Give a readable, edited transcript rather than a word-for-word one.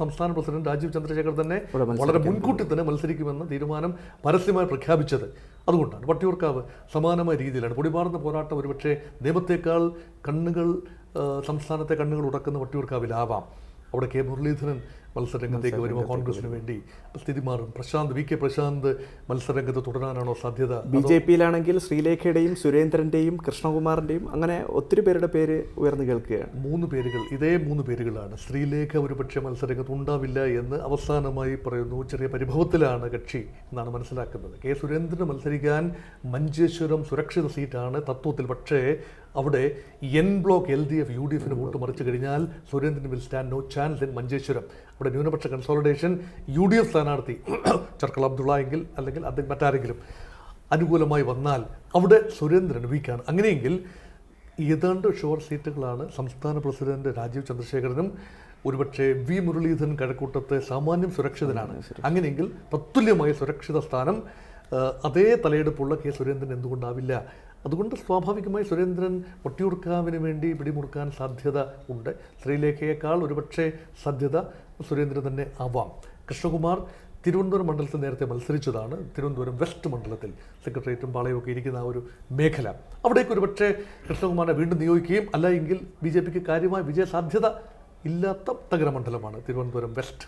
സംസ്ഥാന പ്രസിഡന്റ് രാജീവ് ചന്ദ്രശേഖർ തന്നെ വളരെ മുൻകൂട്ടി തന്നെ മത്സരിക്കുമെന്ന തീരുമാനം പരസ്യമായി പ്രഖ്യാപിച്ചത് അതുകൊണ്ടാണ്. വട്ടിയൂർക്കാവ് സമാനമായ രീതിയിലാണ് പൊടിപാറുന്ന പോരാട്ടം. ഒരുപക്ഷെ നിയമത്തേക്കാൾ സംസ്ഥാനത്തെ കണ്ണുകൾ ഉടക്കുന്ന വട്ടിയൂർക്കാവിലാവാം. അവിടെ കെ മുരളീധരൻ മത്സരരംഗത്തേക്ക് വരുമ്പോൾ കോൺഗ്രസിന് വേണ്ടി സ്ഥിതി മാറും. വി കെ പ്രശാന്ത് മത്സരരംഗത്ത് തുടരാനാണോ സാധ്യത? BJP-യിലാണെങ്കിൽ ശ്രീലേഖയുടെയും സുരേന്ദ്രന്റെയും കൃഷ്ണകുമാറിന്റെയും അങ്ങനെ ഒത്തിരി പേരുടെ പേര് ഉയർന്നു കേൾക്കുകയാണ്. ഇതേ മൂന്ന് പേരുകളാണ്. ശ്രീലേഖ ഒരുപക്ഷെ മത്സരരംഗത്ത് ഉണ്ടാവില്ല എന്ന് അവസാനമായി പറയുന്നു. ചെറിയ പരിഭവത്തിലാണ് കക്ഷി എന്നാണ് മനസ്സിലാക്കുന്നത്. കെ സുരേന്ദ്രന് മത്സരിക്കാൻ മഞ്ചേശ്വരം സുരക്ഷിത സീറ്റാണ് തത്വത്തിൽ. പക്ഷേ അവിടെ N block LDF UDF vote മറിച്ചു കഴിഞ്ഞാൽ Surendran will stand no chance in Manjeshwaram. അവിടെ ന്യൂനപക്ഷ കൺസോളിഡേഷൻ UDF സ്ഥാനാർത്ഥി ചർക്കൽ അബ്ദുള്ള എങ്കിൽ അല്ലെങ്കിൽ അദ്ദേഹം മറ്റാരെങ്കിലും അനുകൂലമായി വന്നാൽ അവിടെ സുരേന്ദ്രൻ വീക്കാണ്. അങ്ങനെയെങ്കിൽ ഏതാണ്ട് ഷുവർ സീറ്റുകളാണ് സംസ്ഥാന പ്രസിഡന്റ് രാജീവ് ചന്ദ്രശേഖരനും ഒരുപക്ഷെ വി മുരളീധരൻ കഴക്കൂട്ടത്തെ സാമാന്യം സുരക്ഷിതനാണ്. അങ്ങനെയെങ്കിൽ തത്തുല്യമായ സുരക്ഷിത സ്ഥാനം അതേ തലയെടുപ്പുള്ള കെ സുരേന്ദ്രൻ എന്തുകൊണ്ടാവില്ല? അതുകൊണ്ട് സ്വാഭാവികമായി സുരേന്ദ്രൻ വട്ടിയൂർക്കാവിന് വേണ്ടി പിടിമുറുക്കാൻ സാധ്യത ഉണ്ട്. ശ്രീലേഖയേക്കാൾ ഒരുപക്ഷെ സാധ്യത സുരേന്ദ്രൻ തന്നെ ആവാം. കൃഷ്ണകുമാർ തിരുവനന്തപുരം മണ്ഡലത്തിൽ നേരത്തെ മത്സരിച്ചതാണ്. തിരുവനന്തപുരം വെസ്റ്റ് മണ്ഡലത്തിൽ സെക്രട്ടേറിയറ്റും പാളയമൊക്കെ ഇരിക്കുന്ന ആ ഒരു മേഖല, അവിടേക്ക് ഒരുപക്ഷെ കൃഷ്ണകുമാറിനെ വീണ്ടും നിയോഗിക്കുകയും അല്ല എങ്കിൽ BJPക്ക് കാര്യമായ വിജയ സാധ്യത ഇല്ലാത്ത തകര മണ്ഡലമാണ് തിരുവനന്തപുരം വെസ്റ്റ്.